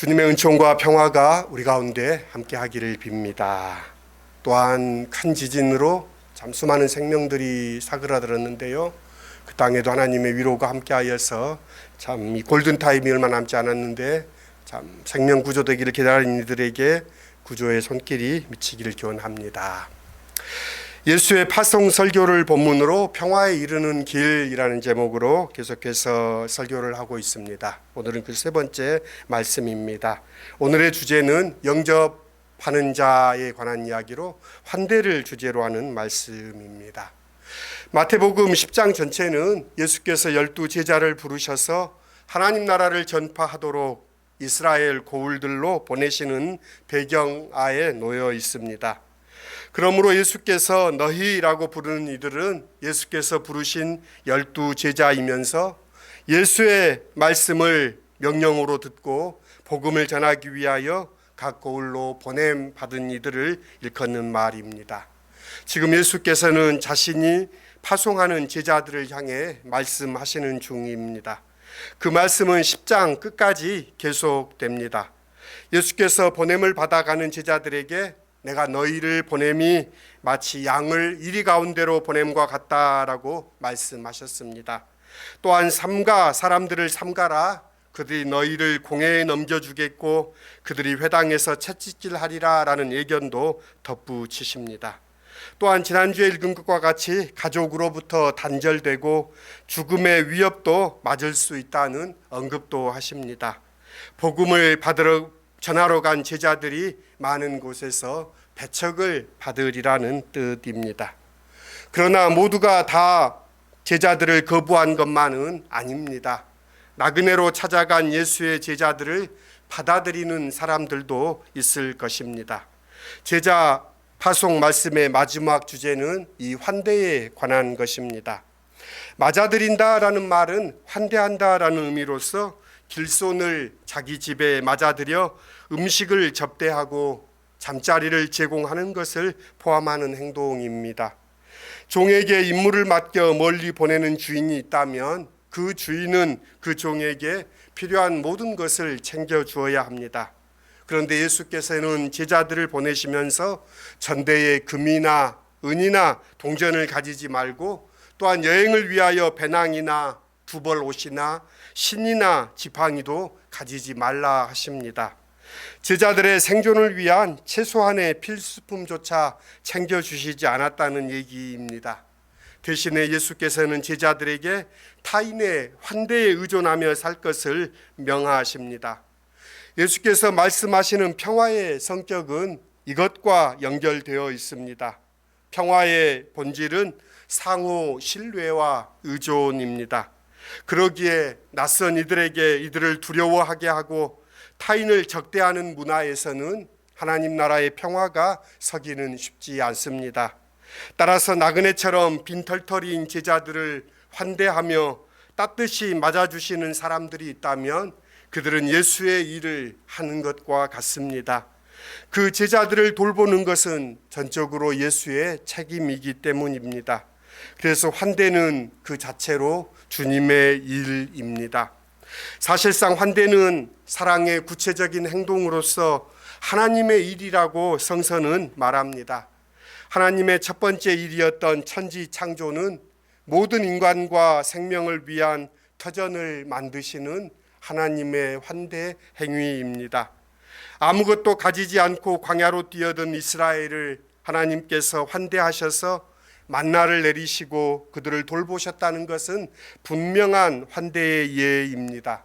주님의 은총과 평화가 우리 가운데 함께 하기를 빕니다. 또한 큰 지진으로 참 수많은 생명들이 사그라들었는데요. 그 땅에도 하나님의 위로가 함께하여서 참 이 골든타임이 얼마 남지 않았는데 참 생명 구조되기를 기다리는 이들에게 구조의 손길이 미치기를 기원합니다. 예수의 파송 설교를 본문으로 평화에 이르는 길이라는 제목으로 계속해서 설교를 하고 있습니다. 오늘은 그 세 번째 말씀입니다. 오늘의 주제는 영접하는 자에 관한 이야기로 환대를 주제로 하는 말씀입니다. 마태복음 10장 전체는 예수께서 12 제자를 부르셔서 하나님 나라를 전파하도록 이스라엘 고을들로 보내시는 배경하에 놓여 있습니다. 그러므로 예수께서 너희라고 부르는 이들은 예수께서 부르신 12 제자이면서 예수의 말씀을 명령으로 듣고 복음을 전하기 위하여 각 고을로 보냄받은 이들을 일컫는 말입니다. 지금 예수께서는 자신이 파송하는 제자들을 향해 말씀하시는 중입니다. 그 말씀은 10장 끝까지 계속됩니다. 예수께서 보냄을 받아가는 제자들에게 내가 너희를 보냄이 마치 양을 이리 가운데로 보냄과 같다라고 말씀하셨습니다. 또한 삼가 사람들을 삼가라. 그들이 너희를 공회에 넘겨주겠고 그들이 회당에서 채찍질하리라 라는 예견도 덧붙이십니다. 또한 지난주에 읽은 것과 같이 가족으로부터 단절되고 죽음의 위협도 맞을 수 있다는 언급도 하십니다. 복음을 전하러 간 제자들이 많은 곳에서 배척을 받으리라는 뜻입니다. 그러나 모두가 다 제자들을 거부한 것만은 아닙니다. 나그네로 찾아간 예수의 제자들을 받아들이는 사람들도 있을 것입니다. 제자 파송 말씀의 마지막 주제는 이 환대에 관한 것입니다. 맞아들인다라는 말은 환대한다라는 의미로서 길손을 자기 집에 맞아들여 음식을 접대하고 잠자리를 제공하는 것을 포함하는 행동입니다. 종에게 임무를 맡겨 멀리 보내는 주인이 있다면 그 주인은 그 종에게 필요한 모든 것을 챙겨 주어야 합니다. 그런데 예수께서는 제자들을 보내시면서 전대에 금이나 은이나 동전을 가지지 말고 또한 여행을 위하여 배낭이나 두벌 옷이나 신이나 지팡이도 가지지 말라 하십니다. 제자들의 생존을 위한 최소한의 필수품조차 챙겨주시지 않았다는 얘기입니다. 대신에 예수께서는 제자들에게 타인의 환대에 의존하며 살 것을 명하십니다. 예수께서 말씀하시는 평화의 성격은 이것과 연결되어 있습니다. 평화의 본질은 상호 신뢰와 의존입니다. 그러기에 낯선 이들에게 이들을 두려워하게 하고 타인을 적대하는 문화에서는 하나님 나라의 평화가 서기는 쉽지 않습니다. 따라서 나그네처럼 빈털터리인 제자들을 환대하며 따뜻이 맞아주시는 사람들이 있다면 그들은 예수의 일을 하는 것과 같습니다. 그 제자들을 돌보는 것은 전적으로 예수의 책임이기 때문입니다. 그래서 환대는 그 자체로 주님의 일입니다. 사실상 환대는 사랑의 구체적인 행동으로서 하나님의 일이라고 성서는 말합니다. 하나님의 첫 번째 일이었던 천지 창조는 모든 인간과 생명을 위한 터전을 만드시는 하나님의 환대 행위입니다. 아무것도 가지지 않고 광야로 뛰어든 이스라엘을 하나님께서 환대하셔서 만나를 내리시고 그들을 돌보셨다는 것은 분명한 환대의 예입니다.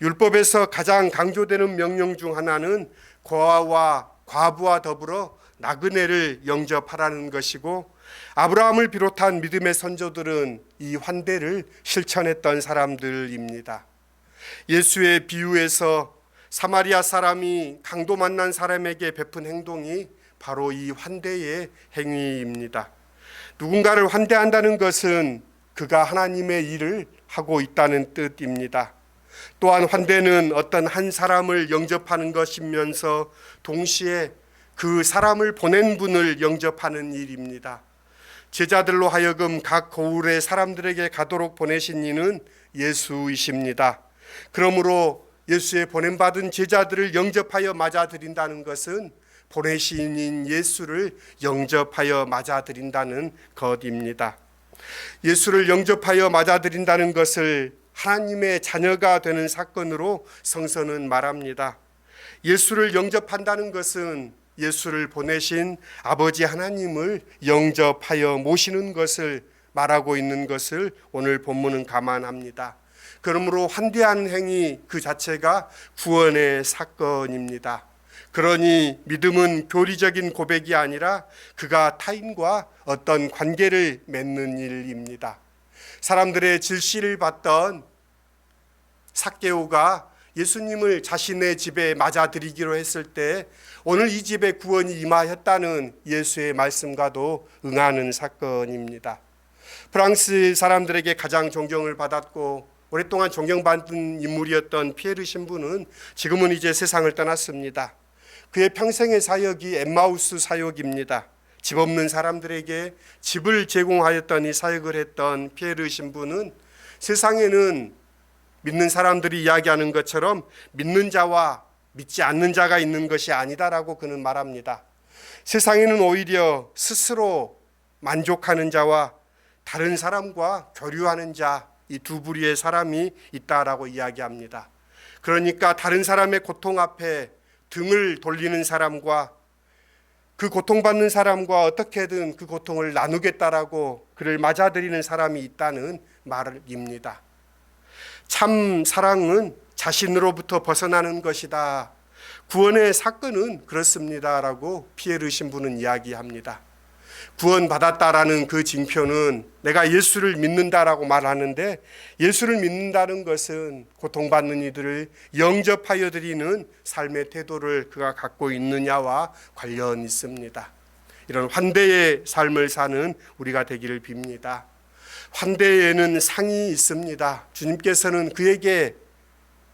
율법에서 가장 강조되는 명령 중 하나는 고아와 과부와 더불어 나그네를 영접하라는 것이고 아브라함을 비롯한 믿음의 선조들은 이 환대를 실천했던 사람들입니다. 예수의 비유에서 사마리아 사람이 강도 만난 사람에게 베푼 행동이 바로 이 환대의 행위입니다. 누군가를 환대한다는 것은 그가 하나님의 일을 하고 있다는 뜻입니다. 또한 환대는 어떤 한 사람을 영접하는 것이면서 동시에 그 사람을 보낸 분을 영접하는 일입니다. 제자들로 하여금 각 고을의 사람들에게 가도록 보내신 이는 예수이십니다. 그러므로 예수의 보냄받은 제자들을 영접하여 맞아들인다는 것은 보내신 예수를 영접하여 맞아들인다는 것입니다. 예수를 영접하여 맞아들인다는 것을 하나님의 자녀가 되는 사건으로 성서는 말합니다. 예수를 영접한다는 것은 예수를 보내신 아버지 하나님을 영접하여 모시는 것을 말하고 있는 것을 오늘 본문은 감안합니다. 그러므로 환대하는 행위 그 자체가 구원의 사건입니다. 그러니 믿음은 교리적인 고백이 아니라 그가 타인과 어떤 관계를 맺는 일입니다. 사람들의 질시를 받던 삭개오가 예수님을 자신의 집에 맞아들이기로 했을 때 오늘 이 집에 구원이 임하였다는 예수의 말씀과도 응하는 사건입니다. 프랑스 사람들에게 가장 존경을 받았고 오랫동안 존경받은 인물이었던 피에르 신부는 지금은 이제 세상을 떠났습니다. 그의 평생의 사역이 엠마우스 사역입니다. 집 없는 사람들에게 집을 제공하였던 이 사역을 했던 피에르 신부는 세상에는 믿는 사람들이 이야기하는 것처럼 믿는 자와 믿지 않는 자가 있는 것이 아니다라고 그는 말합니다. 세상에는 오히려 스스로 만족하는 자와 다른 사람과 교류하는 자, 이 두 부류의 사람이 있다라고 이야기합니다. 그러니까 다른 사람의 고통 앞에 등을 돌리는 사람과 그 고통받는 사람과 어떻게든 그 고통을 나누겠다라고 그를 맞아들이는 사람이 있다는 말입니다. 참 사랑은 자신으로부터 벗어나는 것이다. 구원의 사건은 그렇습니다라고 피에르 신부는 이야기합니다. 구원받았다라는 그 징표는 내가 예수를 믿는다라고 말하는데 예수를 믿는다는 것은 고통받는 이들을 영접하여 드리는 삶의 태도를 그가 갖고 있느냐와 관련 있습니다. 이런 환대의 삶을 사는 우리가 되기를 빕니다. 환대에는 상이 있습니다. 주님께서는 그에게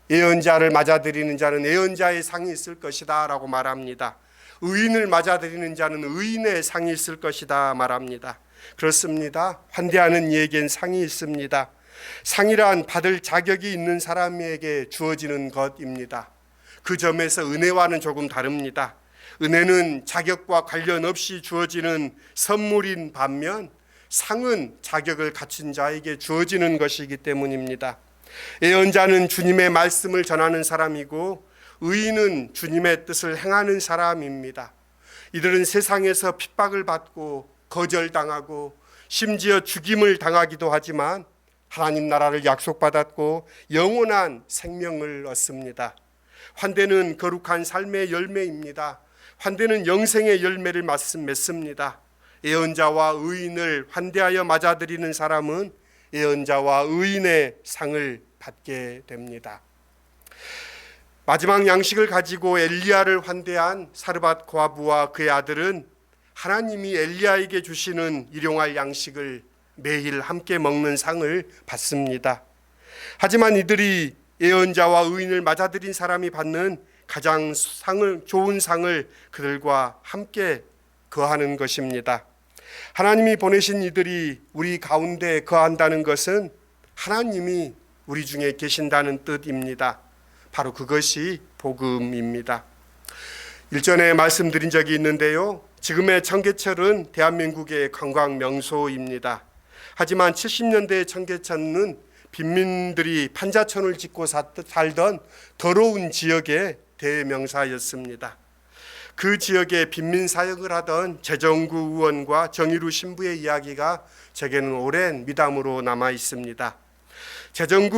예언자를 맞아들이는 자는 예언자의 상이 있을 것이다 라고 말합니다. 의인을 맞아들이는 자는 의인의 상이 있을 것이다 말합니다. 그렇습니다. 환대하는 이에겐 상이 있습니다. 상이란 받을 자격이 있는 사람에게 주어지는 것입니다. 그 점에서 은혜와는 조금 다릅니다. 은혜는 자격과 관련 없이 주어지는 선물인 반면 상은 자격을 갖춘 자에게 주어지는 것이기 때문입니다. 예언자는 주님의 말씀을 전하는 사람이고 의인은 주님의 뜻을 행하는 사람입니다. 이들은 세상에서 핍박을 받고 거절당하고 심지어 죽임을 당하기도 하지만 하나님 나라를 약속받았고 영원한 생명을 얻습니다. 환대는 거룩한 삶의 열매입니다. 환대는 영생의 열매를 맺습니다. 예언자와 의인을 환대하여 맞아들이는 사람은 예언자와 의인의 상을 받게 됩니다. 마지막 양식을 가지고 엘리야를 환대한 사르밧 과부와 그의 아들은 하나님이 엘리야에게 주시는 일용할 양식을 매일 함께 먹는 상을 받습니다. 하지만 이들이 예언자와 의인을 맞아들인 사람이 받는 가장 좋은 상을 그들과 함께 거하는 것입니다. 하나님이 보내신 이들이 우리 가운데 거한다는 것은 하나님이 우리 중에 계신다는 뜻입니다. 바로 그것이 복음입니다. 일전에 말씀드린 적이 있는데요. 지금의 청계철은 대한민국의 관광 명소입니다. 하지만 70년대의 청계천은 빈민들이 판자촌을 짓고 살던 더러운 지역의 대명사였습니다. 그 지역에 빈민 사역을 하던 재정구 의원과 정의루 신부의 이야기가 제게는 오랜 미담으로 남아 있습니다. 재정구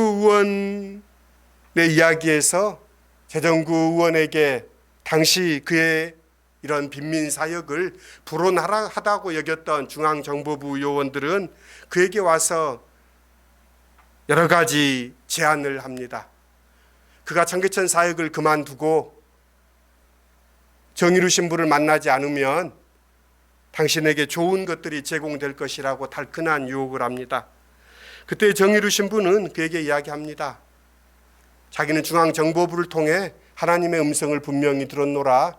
의원의 이야기에서 재정구 의원에게 당시 그의 이런 빈민 사역을 불온하다고 여겼던 중앙정보부 요원들은 그에게 와서 여러 가지 제안을 합니다. 그가 청계천 사역을 그만두고 정의루 신부를 만나지 않으면 당신에게 좋은 것들이 제공될 것이라고 달큰한 유혹을 합니다. 그때 정의루 신부는 그에게 이야기합니다. 자기는 중앙정보부를 통해 하나님의 음성을 분명히 들었노라.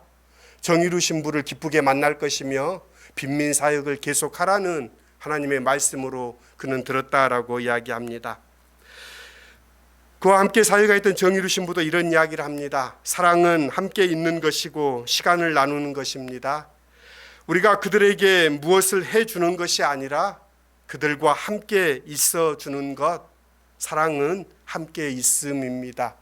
정의루 신부를 기쁘게 만날 것이며 빈민 사역을 계속하라는 하나님의 말씀으로 그는 들었다라고 이야기합니다. 그와 함께 사회가 있던 정의루 신부도 이런 이야기를 합니다. 사랑은 함께 있는 것이고 시간을 나누는 것입니다. 우리가 그들에게 무엇을 해주는 것이 아니라 그들과 함께 있어주는 것, 사랑은 함께 있음입니다.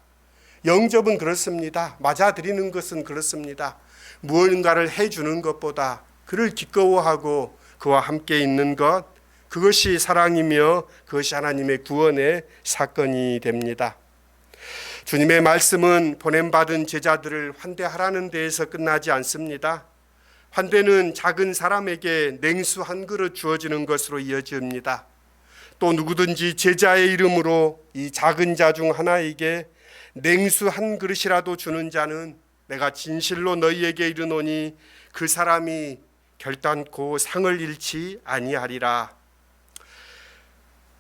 영접은 그렇습니다. 맞아들이는 것은 그렇습니다. 무언가를 해주는 것보다 그를 기꺼워하고 그와 함께 있는 것, 그것이 사랑이며 그것이 하나님의 구원의 사건이 됩니다. 주님의 말씀은 보냄받은 제자들을 환대하라는 데에서 끝나지 않습니다. 환대는 작은 사람에게 냉수 한 그릇 주어지는 것으로 이어집니다. 또 누구든지 제자의 이름으로 이 작은 자 중 하나에게 냉수 한 그릇이라도 주는 자는 내가 진실로 너희에게 이르노니 그 사람이 결단코 상을 잃지 아니하리라.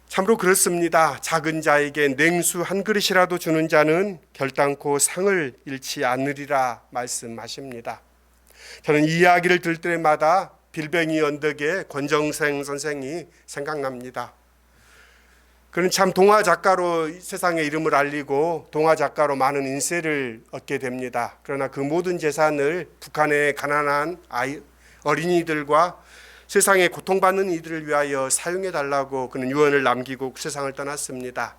참으로 그렇습니다. 작은 자에게 냉수 한 그릇이라도 주는 자는 결단코 상을 잃지 않으리라 말씀하십니다. 저는 이 이야기를 들을 때마다 빌뱅이 언덕의 권정생 선생이 생각납니다. 그는 참 동화 작가로 세상에 이름을 알리고 동화 작가로 많은 인세를 얻게 됩니다. 그러나 그 모든 재산을 북한의 가난한 어린이들과 세상에 고통받는 이들을 위하여 사용해 달라고 그는 유언을 남기고 세상을 떠났습니다.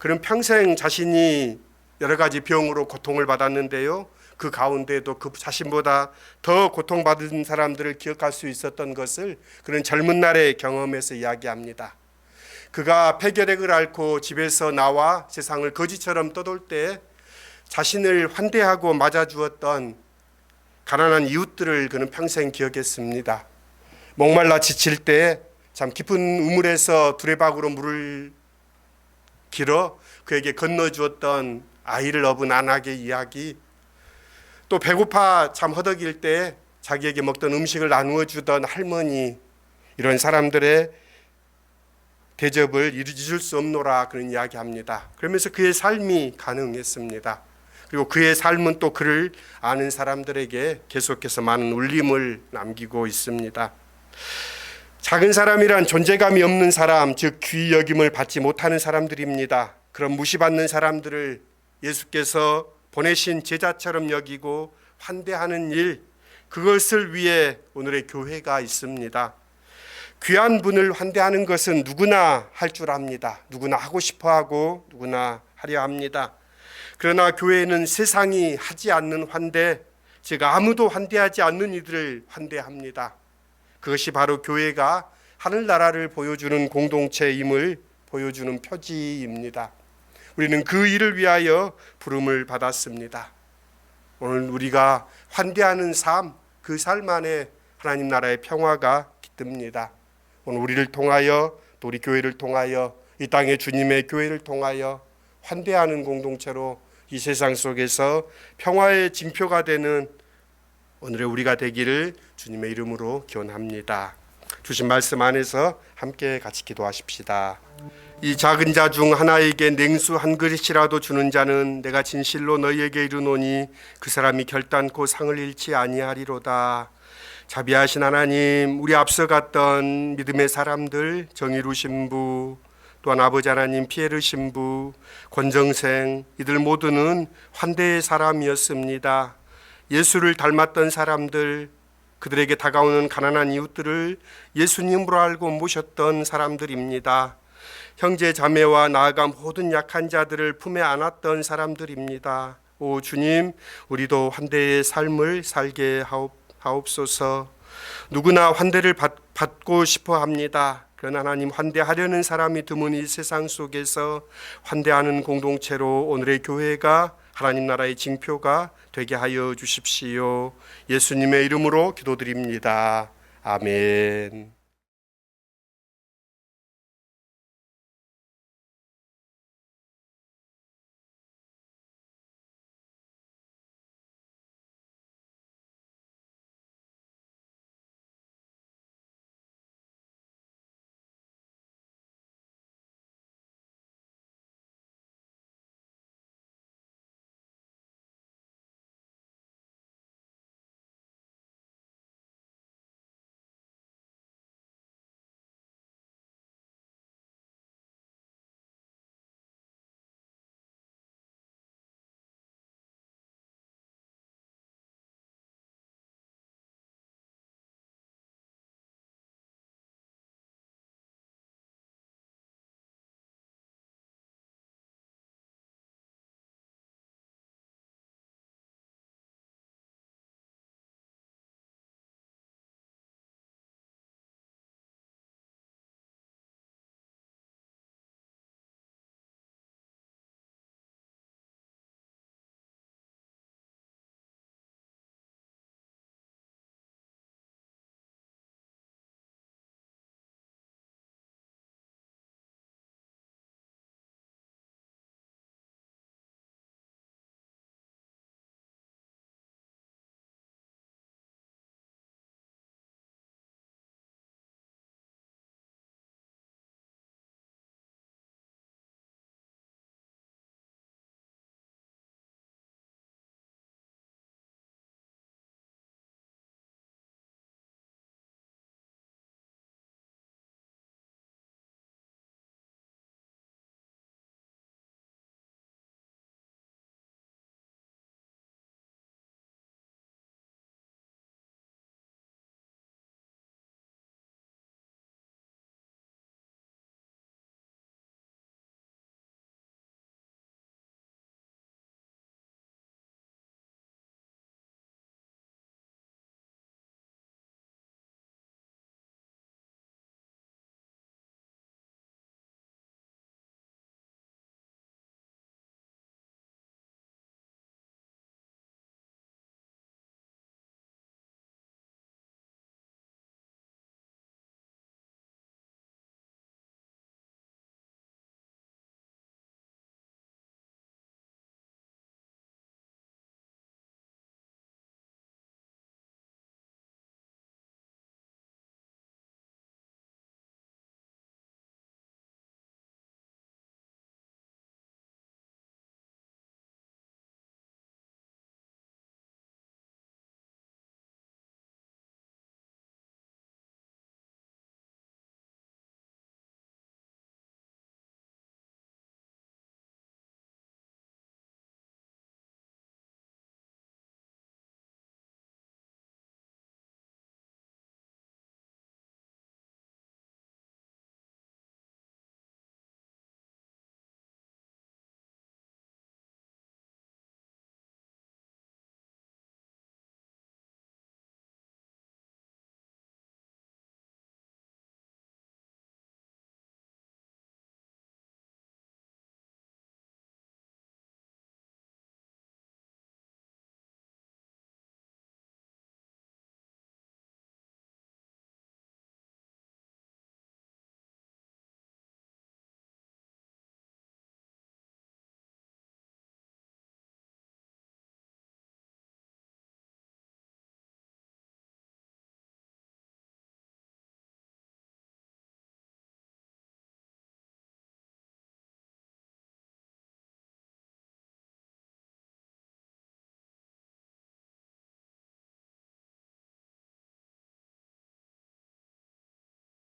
그는 평생 자신이 여러 가지 병으로 고통을 받았는데요. 그 가운데도 그 자신보다 더 고통받은 사람들을 기억할 수 있었던 것을 그는 젊은 날의 경험에서 이야기합니다. 그가 폐결핵을 앓고 집에서 나와 세상을 거지처럼 떠돌 때 자신을 환대하고 맞아주었던 가난한 이웃들을 그는 평생 기억했습니다. 목말라 지칠 때 참 깊은 우물에서 두레박으로 물을 길어 그에게 건너주었던 아이를 업은 안악의 이야기, 또 배고파 참 허덕일 때 자기에게 먹던 음식을 나누어 주던 할머니, 이런 사람들의 대접을 잊을 수 없노라 그런 이야기합니다. 그러면서 그의 삶이 가능했습니다. 그리고 그의 삶은 또 그를 아는 사람들에게 계속해서 많은 울림을 남기고 있습니다. 작은 사람이란 존재감이 없는 사람, 즉 귀 여김을 받지 못하는 사람들입니다. 그런 무시받는 사람들을 예수께서 보내신 제자처럼 여기고 환대하는 일, 그것을 위해 오늘의 교회가 있습니다. 귀한 분을 환대하는 것은 누구나 할 줄 압니다. 누구나 하고 싶어하고 누구나 하려 합니다. 그러나 교회는 세상이 하지 않는 환대, 즉 아무도 환대하지 않는 이들을 환대합니다. 그것이 바로 교회가 하늘나라를 보여주는 공동체임을 보여주는 표지입니다. 우리는 그 일을 위하여 부름을 받았습니다. 오늘 우리가 환대하는 삶, 그 삶 안에 하나님 나라의 평화가 깃듭니다. 오늘 우리를 통하여, 또 우리 교회를 통하여, 이 땅의 주님의 교회를 통하여 환대하는 공동체로 이 세상 속에서 평화의 징표가 되는 오늘의 우리가 되기를 주님의 이름으로 기원합니다. 주신 말씀 안에서 함께 같이 기도하십시다. 이 작은 자 중 하나에게 냉수 한 그릇이라도 주는 자는 내가 진실로 너희에게 이르노니 그 사람이 결단코 상을 잃지 아니하리로다. 자비하신 하나님, 우리 앞서 갔던 믿음의 사람들, 정의루 신부, 또한 아버지 하나님 피에르 신부, 권정생, 이들 모두는 환대의 사람이었습니다. 예수를 닮았던 사람들, 그들에게 다가오는 가난한 이웃들을 예수님으로 알고 모셨던 사람들입니다. 형제 자매와 나아가 모든 약한 자들을 품에 안았던 사람들입니다. 오 주님, 우리도 환대의 삶을 살게 하옵소서. 누구나 환대를 받고 싶어 합니다. 그러나 하나님, 환대하려는 사람이 드문 이 세상 속에서 환대하는 공동체로 오늘의 교회가 하나님 나라의 징표가 되게 하여 주십시오. 예수님의 이름으로 기도드립니다. 아멘.